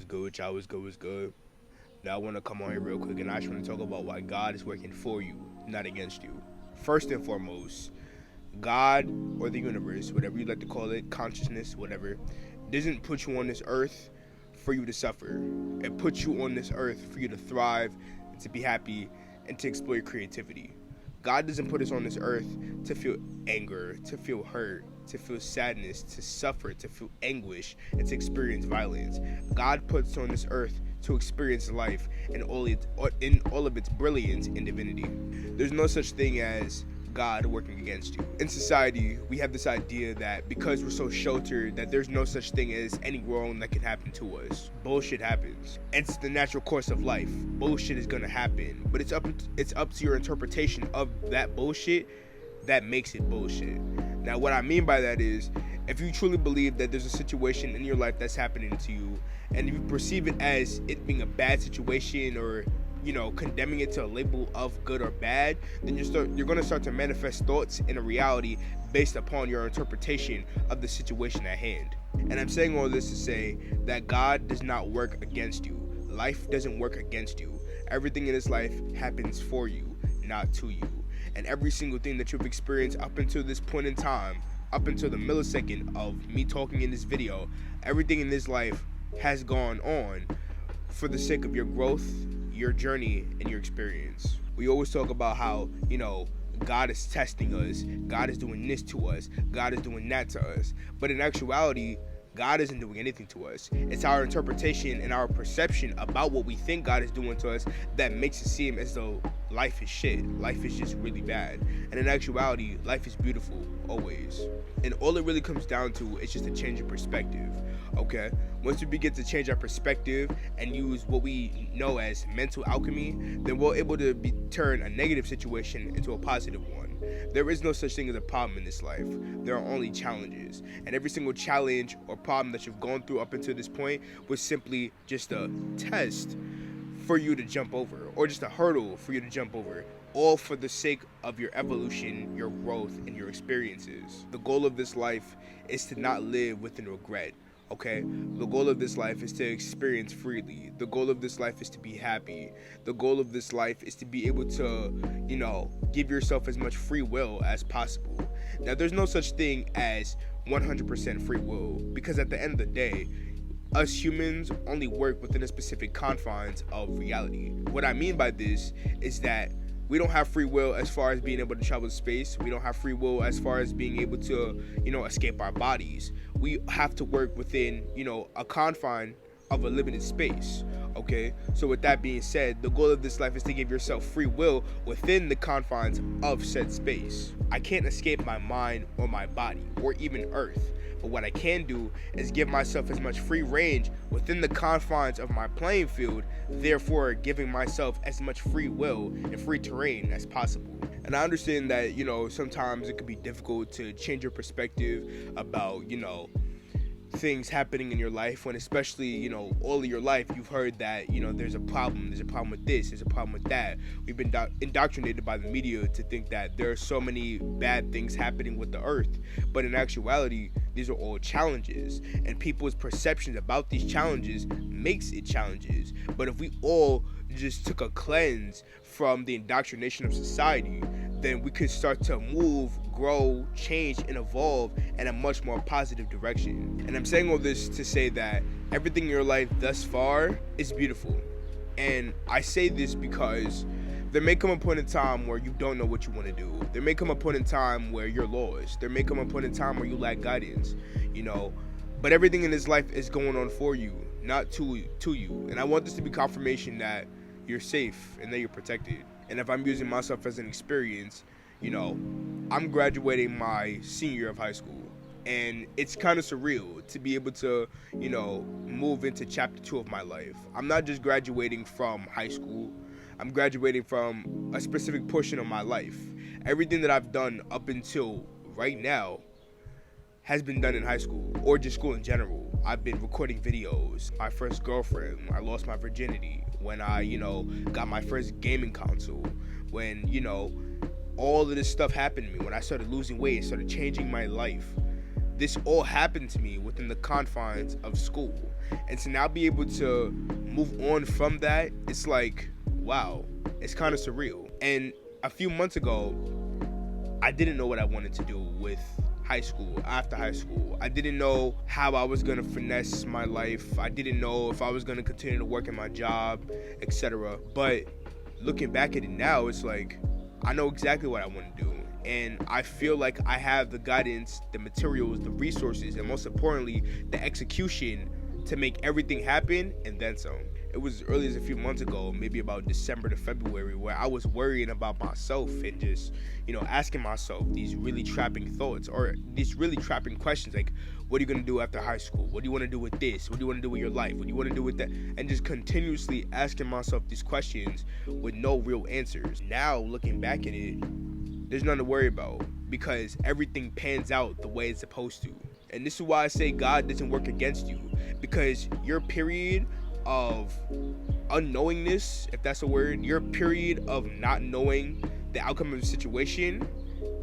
Was good, y'all. Was good. Now I want to come on here real quick and I just want to talk about why God is working for you, not against you. First and foremost, God or the universe, whatever you like to call it, consciousness, whatever, doesn't put you on this earth for you to suffer. It puts you on this earth for you to thrive, to be happy, and to explore your creativity. God doesn't put us on this earth to feel anger, to feel hurt, to feel sadness, to suffer, to feel anguish, and to experience violence. God puts us on this earth to experience life in all of its brilliance and divinity. There's no such thing as God working against you. In society, we have this idea that because we're so sheltered that there's no such thing as any wrong that can happen to us. Bullshit happens. It's the natural course of life. Bullshit is gonna happen, but it's up to your interpretation of that bullshit that makes it bullshit. Now, what I mean by that is, if you truly believe that there's a situation in your life that's happening to you, and you perceive it as it being a bad situation or condemning it to a label of good or bad, then you're going to start to manifest thoughts in a reality based upon your interpretation of the situation at hand. And I'm saying all this to say that God does not work against you. Life doesn't work against you. Everything in this life happens for you, not to you. And every single thing that you've experienced up until this point in time, up until the millisecond of me talking in this video, everything in this life has gone on for the sake of your growth, your journey, and your experience. We always talk about how, God is testing us, God is doing this to us, God is doing that to us. But in actuality, God isn't doing anything to us. It's our interpretation and our perception about what we think God is doing to us that makes it seem as though life is shit. Life is just really bad. And in actuality, life is beautiful, always. And all it really comes down to is just a change of perspective, okay? Once we begin to change our perspective and use what we know as mental alchemy, then we're able to turn a negative situation into a positive one. There is no such thing as a problem in this life. There are only challenges. And every single challenge or problem that you've gone through up until this point was simply just a test for you to jump over, or just a hurdle for you to jump over, all for the sake of your evolution, your growth, and your experiences. The goal of this life is to not live with regret. Okay, the goal of this life is to experience freely. The goal of this life is to be happy. The goal of this life is to be able to, give yourself as much free will as possible. Now, there's no such thing as 100% free will, because at the end of the day, us humans only work within the specific confines of reality. What I mean by this is that we don't have free will as far as being able to travel to space. We don't have free will as far as being able to, escape our bodies. We have to work within, a confine of a limited space. Okay, so with that being said, the goal of this life is to give yourself free will within the confines of said space. I can't escape my mind or my body or even Earth. But what I can do is give myself as much free range within the confines of my playing field, therefore giving myself as much free will and free terrain as possible. And I understand that, sometimes it could be difficult to change your perspective about, things happening in your life, when especially, all of your life you've heard that, there's a problem with this, there's a problem with that. We've been indoctrinated by the media to think that there are so many bad things happening with the earth, but in actuality, these are all challenges, and people's perceptions about these challenges makes it challenges. But if we all just took a cleanse from the indoctrination of society, then we could start to move, grow, change, and evolve in a much more positive direction. And I'm saying all this to say that everything in your life thus far is beautiful. And I say this because there may come a point in time where you don't know what you want to do. There may come a point in time where you're lost. There may come a point in time where you lack guidance, But everything in this life is going on for you, not to you. And I want this to be confirmation that you're safe and that you're protected. And if I'm using myself as an experience, I'm graduating my senior year of high school. And it's kind of surreal to be able to, move into chapter 2 of my life. I'm not just graduating from high school. I'm graduating from a specific portion of my life. Everything that I've done up until right now has been done in high school, or just school in general. I've been recording videos. My first girlfriend, I lost my virginity. When I, got my first gaming console. When, all of this stuff happened to me. When I started losing weight, it started changing my life. This all happened to me within the confines of school. And to now be able to move on from that, it's like, wow, it's kind of surreal. And a few months ago, I didn't know what I wanted to do with high school, after high school. I didn't know how I was gonna finesse my life. I didn't know if I was gonna continue to work in my job, etc. But looking back at it now, it's like, I know exactly what I want to do. And I feel like I have the guidance, the materials, the resources, and most importantly, the execution to make everything happen and then some. It was as early as a few months ago, maybe about December to February, where I was worrying about myself and just, asking myself these really trapping thoughts or these really trapping questions like, what are you going to do after high school? What do you want to do with this? What do you want to do with your life? What do you want to do with that? And just continuously asking myself these questions with no real answers. Now, looking back at it, there's nothing to worry about because everything pans out the way it's supposed to. And this is why I say God doesn't work against you, because your period of unknowingness, if that's a word, your period of not knowing the outcome of the situation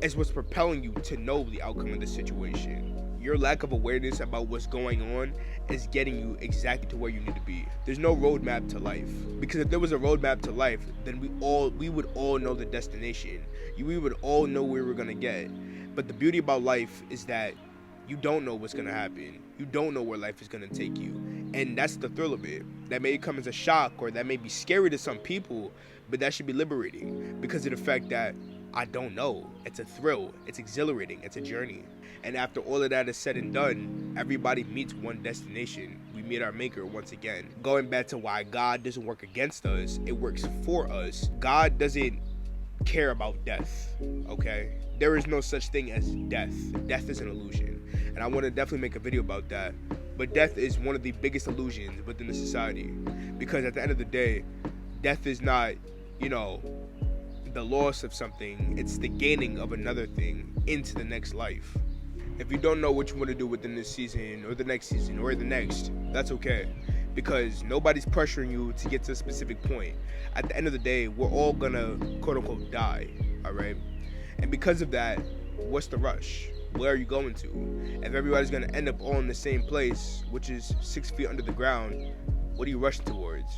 is what's propelling you to know the outcome of the situation. Your lack of awareness about what's going on is getting you exactly to where you need to be. There's no roadmap to life, because if there was a roadmap to life, then we would all know the destination. We would all know where we're gonna get. But the beauty about life is that you don't know what's gonna happen. You don't know where life is gonna take you. And that's the thrill of it. That may come as a shock, or that may be scary to some people, but that should be liberating because of the fact that I don't know. It's a thrill. It's exhilarating. It's a journey. And after all of that is said and done, everybody meets one destination. We meet our maker once again. Going back to why God doesn't work against us, it works for us. God doesn't care about death, okay? There is no such thing as death. Death is an illusion. And I want to definitely make a video about that. But death is one of the biggest illusions within the society. Because at the end of the day, death is not, the loss of something. It's the gaining of another thing into the next life. If you don't know what you want to do within this season or the next season or the next, that's okay. Because nobody's pressuring you to get to a specific point. At the end of the day, we're all gonna quote unquote die, all right? And because of that, what's the rush? Where are you going to? If everybody's gonna end up all in the same place, which is 6 feet under the ground, what are you rushing towards?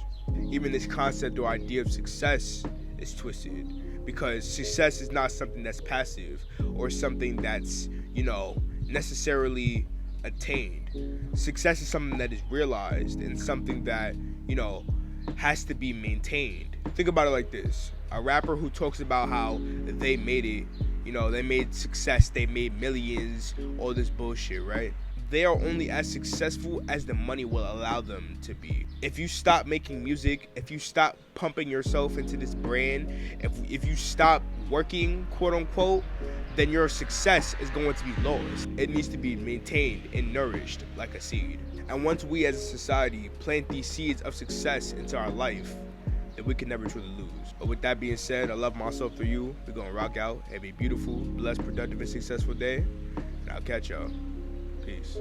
Even this concept or idea of success is twisted, because success is not something that's passive or something that's, necessarily attained. Success is something that is realized and something that, has to be maintained. Think about it like this. A rapper who talks about how they made it, they made success, they made millions, all this bullshit, right? They are only as successful as the money will allow them to be. If you stop making music, if you stop pumping yourself into this brand, if you stop working, quote unquote, then your success is going to be lost. It needs to be maintained and nourished like a seed. And once we as a society plant these seeds of success into our life, then we can never truly lose. But with that being said, I love myself through you. We're gonna rock out. Have a beautiful, blessed, productive, and successful day. And I'll catch y'all. Peace.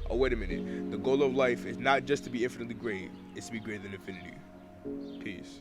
Oh, wait a minute. The goal of life is not just to be infinitely great, it's to be greater than infinity. Peace.